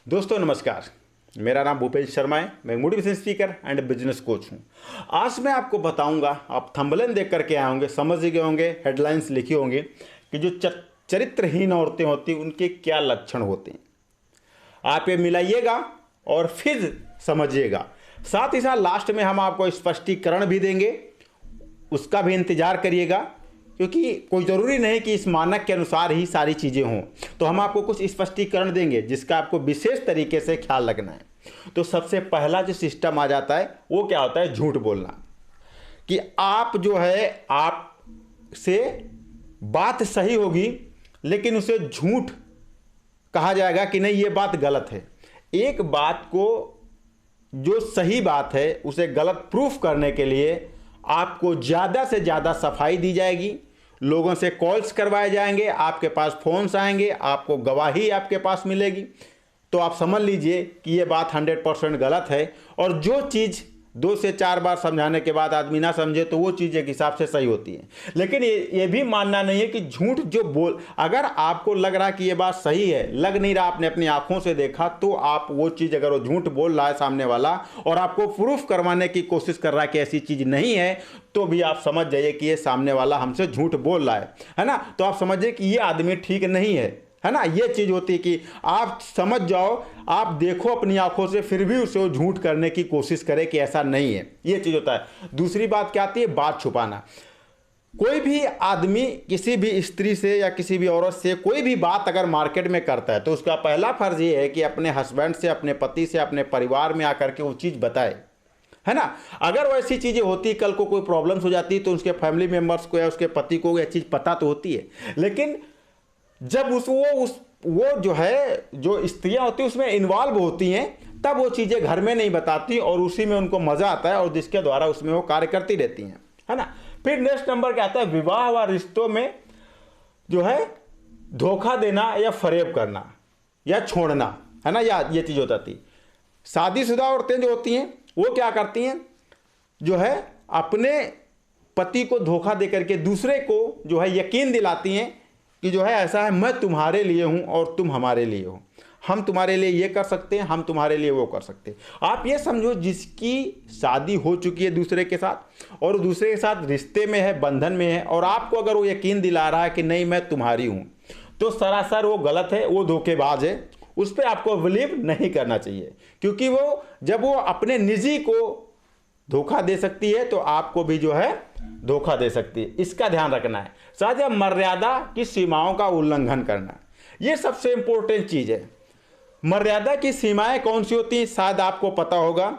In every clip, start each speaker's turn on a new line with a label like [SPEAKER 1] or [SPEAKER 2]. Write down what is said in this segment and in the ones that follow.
[SPEAKER 1] दोस्तों नमस्कार। मेरा नाम भूपेश शर्मा है। मैं motivation speaker and business coach हूं। आज मैं आपको बताऊंगा, आप थंबनेल देख करके आए होंगे, समझ गए होंगे, हेडलाइंस लिखी होंगे कि जो चरित्रहीन औरतें होती हैं उनके क्या लक्षण होते हैं। आप ये मिलाइएगा और फिर समझिएगा। साथ ही साथ लास्ट में हम आपको स्पष्टीकरण भी देंगे, उसका भी इंतजार करिएगा, क्योंकि कोई ज़रूरी नहीं कि इस मानक के अनुसार ही सारी चीज़ें हों। तो हम आपको कुछ स्पष्टीकरण देंगे जिसका आपको विशेष तरीके से ख्याल रखना है। तो सबसे पहला जो सिस्टम आ जाता है वो क्या होता है, झूठ बोलना। कि आप जो है, आप से बात सही होगी लेकिन उसे झूठ कहा जाएगा कि नहीं ये बात गलत है। एक बात को जो सही बात है उसे गलत प्रूफ करने के लिए आपको ज़्यादा से ज़्यादा सफाई दी जाएगी, लोगों से कॉल्स करवाए जाएंगे, आपके पास फ़ोन्स आएंगे, आपको गवाही आपके पास मिलेगी। तो आप समझ लीजिए कि ये बात 100% गलत है। और जो चीज़ 2 से 4 बार समझाने के बाद आदमी ना समझे तो वो चीज़ एक हिसाब से सही होती है। लेकिन ये भी मानना नहीं है कि झूठ जो बोल, अगर आपको लग रहा कि ये बात सही है, लग नहीं रहा, आपने अपनी आंखों से देखा, तो आप वो चीज़, अगर वो झूठ बोल रहा है सामने वाला और आपको प्रूफ करवाने की कोशिश कर रहा है कि ऐसी चीज़ नहीं है, तो भी आप समझ जाइए कि ये सामने वाला हमसे झूठ बोल रहा है ना। तो आप समझिए कि ये आदमी ठीक नहीं है ना। ये चीज़ होती है कि आप समझ जाओ, आप देखो अपनी आंखों से, फिर भी उसे झूठ करने की कोशिश करें कि ऐसा नहीं है। ये चीज़ होता है। दूसरी बात क्या आती है, बात छुपाना। कोई भी आदमी किसी भी स्त्री से या किसी भी औरत से कोई भी बात अगर मार्केट में करता है तो उसका पहला फर्ज ये है कि अपने हस्बैंड से, अपने पति से, अपने परिवार में आकर के वो चीज़ बताए, है ना। अगर वैसी चीज़ें होती, कल को कोई प्रॉब्लम्स हो जाती तो उसके फैमिली मेम्बर्स को या उसके पति को यह चीज़ पता तो होती है। लेकिन जब वो जो है, जो स्त्रियां होती हैं उसमें इन्वॉल्व होती हैं, तब वो चीज़ें घर में नहीं बताती और उसी में उनको मज़ा आता है और जिसके द्वारा उसमें वो कार्य करती रहती हैं, है ना। फिर नेक्स्ट नंबर क्या आता है, विवाह व रिश्तों में जो है धोखा देना या फरेब करना या छोड़ना, है ना, या ये चीज़ हो जाती। शादीशुदा औरतें जो होती हैं वो क्या करती हैं, जो है अपने पति को धोखा दे करके दूसरे को जो है यकीन दिलाती हैं कि जो है ऐसा है, मैं तुम्हारे लिए हूं और तुम हमारे लिए हो, हम तुम्हारे लिए ये कर सकते हैं, हम तुम्हारे लिए वो कर सकते हैं। आप ये समझो, जिसकी शादी हो चुकी है दूसरे के साथ और दूसरे के साथ रिश्ते में है, बंधन में है, और आपको अगर वो यकीन दिला रहा है कि नहीं मैं तुम्हारी हूं, तो सरासर वो गलत है, वो धोखेबाज है। उस पर आपको बिलीव नहीं करना चाहिए, क्योंकि वो जब वो अपने निजी को धोखा दे सकती है तो आपको भी जो है धोखा दे सकती है। इसका ध्यान रखना है। साथ ही मर्यादा की सीमाओं का उल्लंघन करना, ये सबसे इंपॉर्टेंट चीज़ है। मर्यादा की सीमाएं कौन सी होती हैं, शायद आपको पता होगा।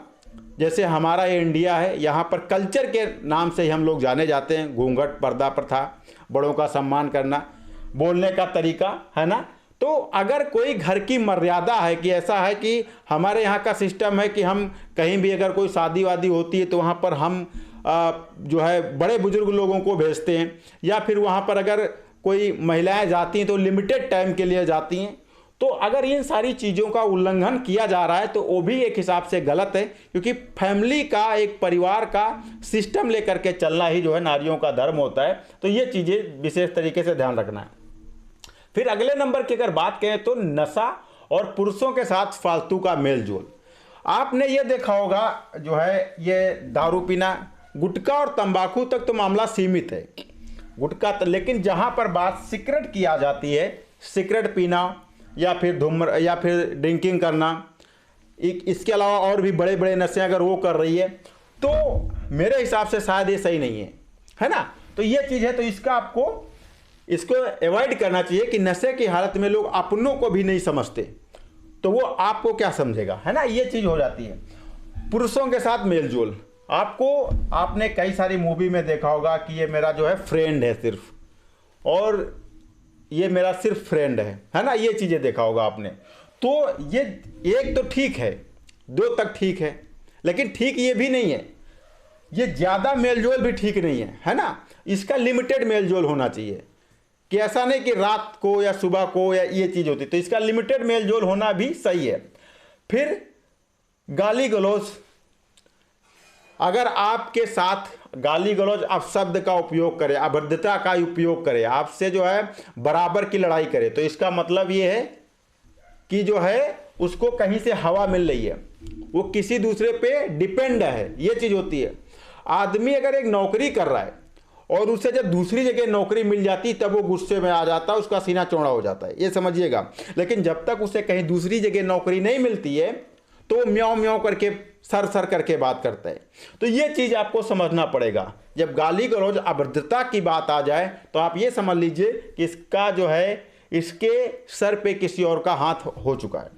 [SPEAKER 1] जैसे हमारा ये इंडिया है, यहाँ पर कल्चर के नाम से ही हम लोग जाने जाते हैं। घूंघट, पर्दा प्रथा, बड़ों का सम्मान करना, बोलने का तरीका, है ना। तो अगर कोई घर की मर्यादा है कि ऐसा है कि हमारे यहाँ का सिस्टम है कि हम कहीं भी अगर कोई शादी वादी होती है तो वहाँ पर हम जो है बड़े बुजुर्ग लोगों को भेजते हैं, या फिर वहाँ पर अगर कोई महिलाएं जाती हैं तो लिमिटेड टाइम के लिए जाती हैं। तो अगर इन सारी चीज़ों का उल्लंघन किया जा रहा है तो वो भी एक हिसाब से गलत है, क्योंकि फैमिली का, एक परिवार का सिस्टम लेकर के चलना ही जो है नारियों का धर्म होता है। तो ये चीज़ें विशेष तरीके से ध्यान रखना है। फिर अगले नंबर की अगर बात करें तो नशा और पुरुषों के साथ फालतू का मेलजोल। आपने ये देखा होगा, जो है ये दारू पीना, गुटखा और तंबाकू तक तो मामला सीमित है, गुटखा तो, लेकिन जहाँ पर बात सिगरेट की आ जाती है, सिगरेट पीना या फिर धूम्र या फिर ड्रिंकिंग करना, इसके अलावा और भी बड़े बड़े नशे अगर वो कर रही है तो मेरे हिसाब से शायद ये सही नहीं है ना। तो ये चीज़ है, तो इसको अवॉइड करना चाहिए कि नशे की हालत में लोग अपनों को भी नहीं समझते तो वो आपको क्या समझेगा, है ना। ये चीज़ हो जाती है। पुरुषों के साथ मेलजोल, आपने कई सारी मूवी में देखा होगा कि ये मेरा जो है फ्रेंड है सिर्फ, और ये मेरा सिर्फ फ्रेंड है ना। ये चीज़ें देखा होगा आपने। तो ये एक तो ठीक है, 2 तक ठीक है, लेकिन ठीक ये भी नहीं है, ये ज़्यादा मेलजोल भी ठीक नहीं है ना। इसका लिमिटेड मेलजोल होना चाहिए, कि ऐसा नहीं कि रात को या सुबह को या ये चीज़ होती, तो इसका लिमिटेड मेलजोल होना भी सही है। फिर गाली गलौज, अगर आपके साथ गाली गलौज अपशब्द का उपयोग करे, अभद्रता का उपयोग करे, आपसे जो है बराबर की लड़ाई करे, तो इसका मतलब ये है कि जो है उसको कहीं से हवा मिल रही है, वो किसी दूसरे पे डिपेंड है, ये चीज़ होती है। आदमी अगर एक नौकरी कर रहा है और उसे जब दूसरी जगह नौकरी मिल जाती तब वो गुस्से में आ जाता है, उसका सीना चौड़ा हो जाता है, ये समझिएगा। लेकिन जब तक उसे कहीं दूसरी जगह नौकरी नहीं मिलती है तो वो म्याऊं म्याऊं करके सर सर करके बात करता है। तो ये चीज़ आपको समझना पड़ेगा। जब गाली गलौज अभद्रता की बात आ जाए तो आप ये समझ लीजिए कि इसका जो है, इसके सर पे किसी और का हाथ हो चुका है।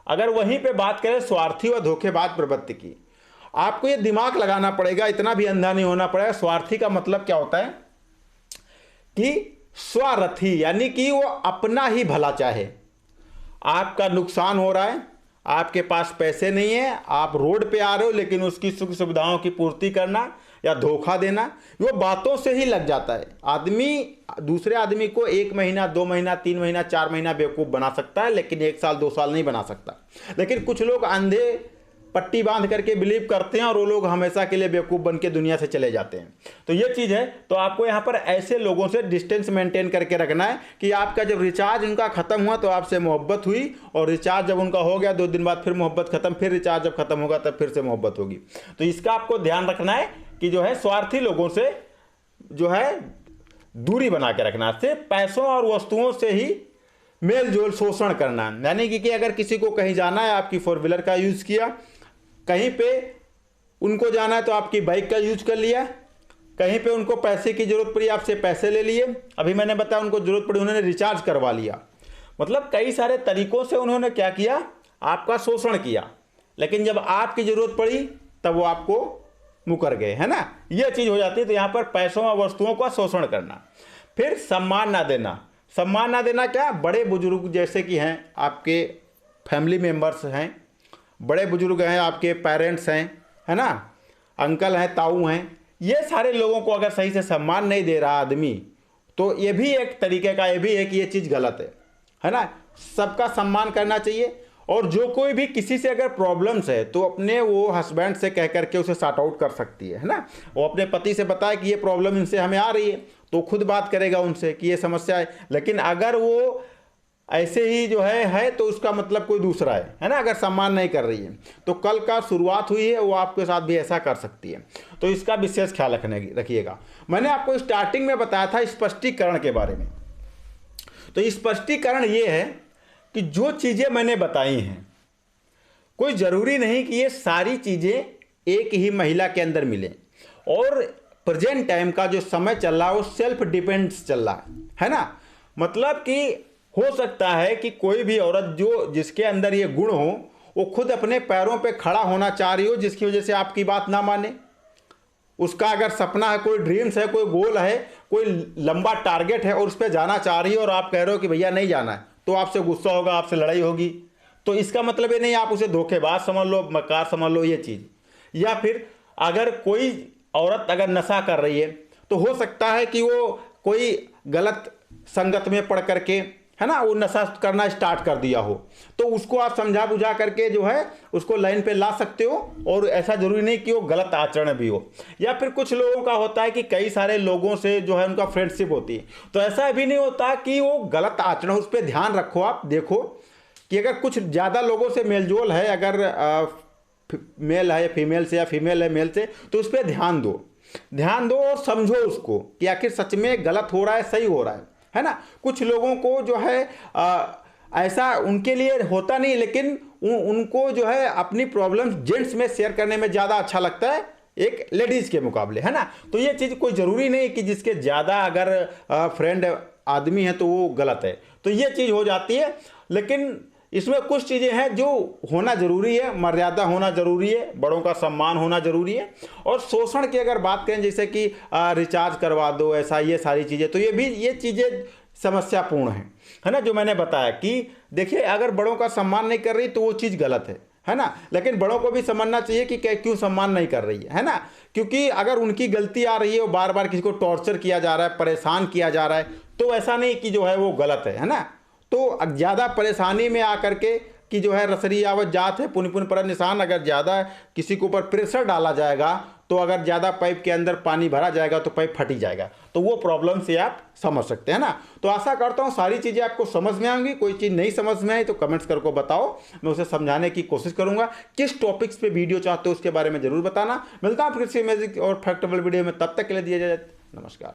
[SPEAKER 1] अगर वहीं पे बात करें स्वार्थी व धोखेबाज प्रवृत्ति की, आपको ये दिमाग लगाना पड़ेगा, इतना भी अंधा नहीं होना पड़ेगा। स्वार्थी का मतलब क्या होता है कि स्वार्थी यानी कि वो अपना ही भला चाहे। आपका नुकसान हो रहा है, आपके पास पैसे नहीं है, आप रोड पे आ रहे हो, लेकिन उसकी सुख सुविधाओं की पूर्ति करना या धोखा देना, वो बातों से ही लग जाता है। आदमी दूसरे आदमी को 1 महीना 2 महीना 3 महीना 4 महीना बेवकूफ़ बना सकता है, लेकिन 1 साल 2 साल नहीं बना सकता। लेकिन कुछ लोग अंधे पट्टी बांध करके बिलीव करते हैं और वो लोग हमेशा के लिए बेवकूफ़ बन के दुनिया से चले जाते हैं। तो ये चीज़ है। तो आपको यहाँ पर ऐसे लोगों से डिस्टेंस मेंटेन करके रखना है कि आपका जब रिचार्ज उनका ख़त्म हुआ तो आपसे मोहब्बत हुई, और रिचार्ज जब उनका हो गया 2 दिन बाद फिर मोहब्बत ख़त्म, फिर रिचार्ज जब ख़त्म होगा तब फिर से मोहब्बत होगी। तो इसका आपको ध्यान रखना है कि जो है स्वार्थी लोगों से जो है दूरी बना के रखना, सिर्फ पैसों और वस्तुओं से ही मेल जोल शोषण करना। यानी कि अगर किसी को कहीं जाना है, आपकी 4 व्हीलर का यूज़ किया, कहीं पे उनको जाना है तो आपकी बाइक का यूज कर लिया, कहीं पे उनको पैसे की ज़रूरत पड़ी आपसे पैसे ले लिए, अभी मैंने बताया उनको ज़रूरत पड़ी उन्होंने रिचार्ज करवा लिया। मतलब कई सारे तरीकों से उन्होंने क्या किया, आपका शोषण किया। लेकिन जब आपकी ज़रूरत पड़ी तब वो आपको मुकर गए, है ना, ये चीज़ हो जाती है। तो यहाँ पर पैसों और वस्तुओं का शोषण करना। फिर सम्मान ना देना। सम्मान ना देना क्या, बड़े बुजुर्ग जैसे कि हैं, आपके फैमिली मेम्बर्स हैं, बड़े बुजुर्ग हैं, आपके पेरेंट्स हैं, है ना, अंकल हैं, ताऊ हैं, ये सारे लोगों को अगर सही से सम्मान नहीं दे रहा आदमी, तो ये भी एक तरीके का, ये भी एक ये चीज़ गलत है ना। सबका सम्मान करना चाहिए। और जो कोई भी किसी से अगर प्रॉब्लम्स है तो अपने वो हस्बैंड से कह करके उसे सॉर्ट आउट कर सकती है ना। वो अपने पति से बताए कि ये प्रॉब्लम इनसे हमें आ रही है, तो खुद बात करेगा उनसे कि ये समस्या है। लेकिन अगर वो ऐसे ही जो है तो उसका मतलब कोई दूसरा है ना, अगर सम्मान नहीं कर रही है तो कल का शुरुआत हुई है वो आपके साथ भी ऐसा कर सकती है। तो इसका विशेष ख्याल रखिएगा। मैंने आपको स्टार्टिंग में बताया था स्पष्टीकरण के बारे में। तो स्पष्टीकरण ये है कि जो चीज़ें मैंने बताई हैं, कोई ज़रूरी नहीं कि ये सारी चीज़ें एक ही महिला के अंदर मिलें। और प्रेजेंट टाइम का जो समय चल रहा है वो सेल्फ डिपेंड्स चल रहा है ना। मतलब कि हो सकता है कि कोई भी औरत जिसके अंदर ये गुण हो, वो खुद अपने पैरों पे खड़ा होना चाह रही हो, जिसकी वजह से आपकी बात ना माने। उसका अगर सपना है, कोई ड्रीम्स है, कोई गोल है, कोई लंबा टारगेट है और उस पर जाना चाह रही हो और आप कह रहे हो कि भैया नहीं जाना है, तो आपसे गुस्सा होगा, आपसे लड़ाई होगी। तो इसका मतलब ये नहीं आप उसे धोखेबाज समझ लो, मक्कार समझ लो, ये चीज़। या फिर अगर कोई औरत अगर नशा कर रही है तो हो सकता है कि वो कोई गलत संगत में पड़ करके, है ना, वो नशा करना स्टार्ट कर दिया हो, तो उसको आप समझा बुझा करके जो है उसको लाइन पे ला सकते हो। और ऐसा जरूरी नहीं कि वो गलत आचरण भी हो। या फिर कुछ लोगों का होता है कि कई सारे लोगों से जो है उनका फ्रेंडशिप होती है, तो ऐसा भी नहीं होता कि वो गलत आचरण, उस पर ध्यान रखो। आप देखो कि अगर कुछ ज़्यादा लोगों से मेलजोल है, अगर मेल है फीमेल से या फीमेल है मेल से, तो उस पर ध्यान दो और समझो उसको कि आखिर सच में गलत हो रहा है, सही हो रहा है ना। कुछ लोगों को जो है ऐसा उनके लिए होता नहीं, लेकिन उनको जो है अपनी प्रॉब्लम्स जेंट्स में शेयर करने में ज़्यादा अच्छा लगता है एक लेडीज़ के मुकाबले, है ना। तो ये चीज़ कोई ज़रूरी नहीं कि जिसके ज़्यादा अगर फ्रेंड आदमी है तो वो गलत है, तो ये चीज़ हो जाती है। लेकिन इसमें कुछ चीज़ें हैं जो होना ज़रूरी है, मर्यादा होना ज़रूरी है, बड़ों का सम्मान होना ज़रूरी है। और शोषण की अगर बात करें, जैसे कि रिचार्ज करवा दो, ऐसा, ये सारी चीज़ें, तो ये चीज़ें समस्यापूर्ण है ना। जो मैंने बताया कि देखिए अगर बड़ों का सम्मान नहीं कर रही तो वो चीज़ गलत है ना। लेकिन बड़ों को भी समझना चाहिए कि क्यों सम्मान नहीं कर रही है ना। क्योंकि अगर उनकी गलती आ रही है, वो बार बार किसी को टॉर्चर किया जा रहा है, परेशान किया जा रहा है, तो ऐसा नहीं कि जो है वो गलत है ना। तो ज़्यादा परेशानी में आकर के की जो है रसरी आवत जात है, पुन पुन पर निशान अगर ज़्यादा किसी के ऊपर प्रेशर डाला जाएगा तो अगर ज़्यादा पाइप के अंदर पानी भरा जाएगा तो पाइप फटी जाएगा, तो वो प्रॉब्लम से आप समझ सकते हैं ना। तो आशा करता हूँ सारी चीज़ें आपको समझ में आएंगी। कोई चीज़ नहीं समझ में आई तो कमेंट्स करके बताओ, मैं उसे समझाने की कोशिश करूँगा। किस टॉपिक्स पे वीडियो चाहते हो उसके बारे में जरूर बताना। मिलता हूँ फिर से मैजिक और फैक्टेबल वीडियो में, तब तक के लिए दिया जाए नमस्कार।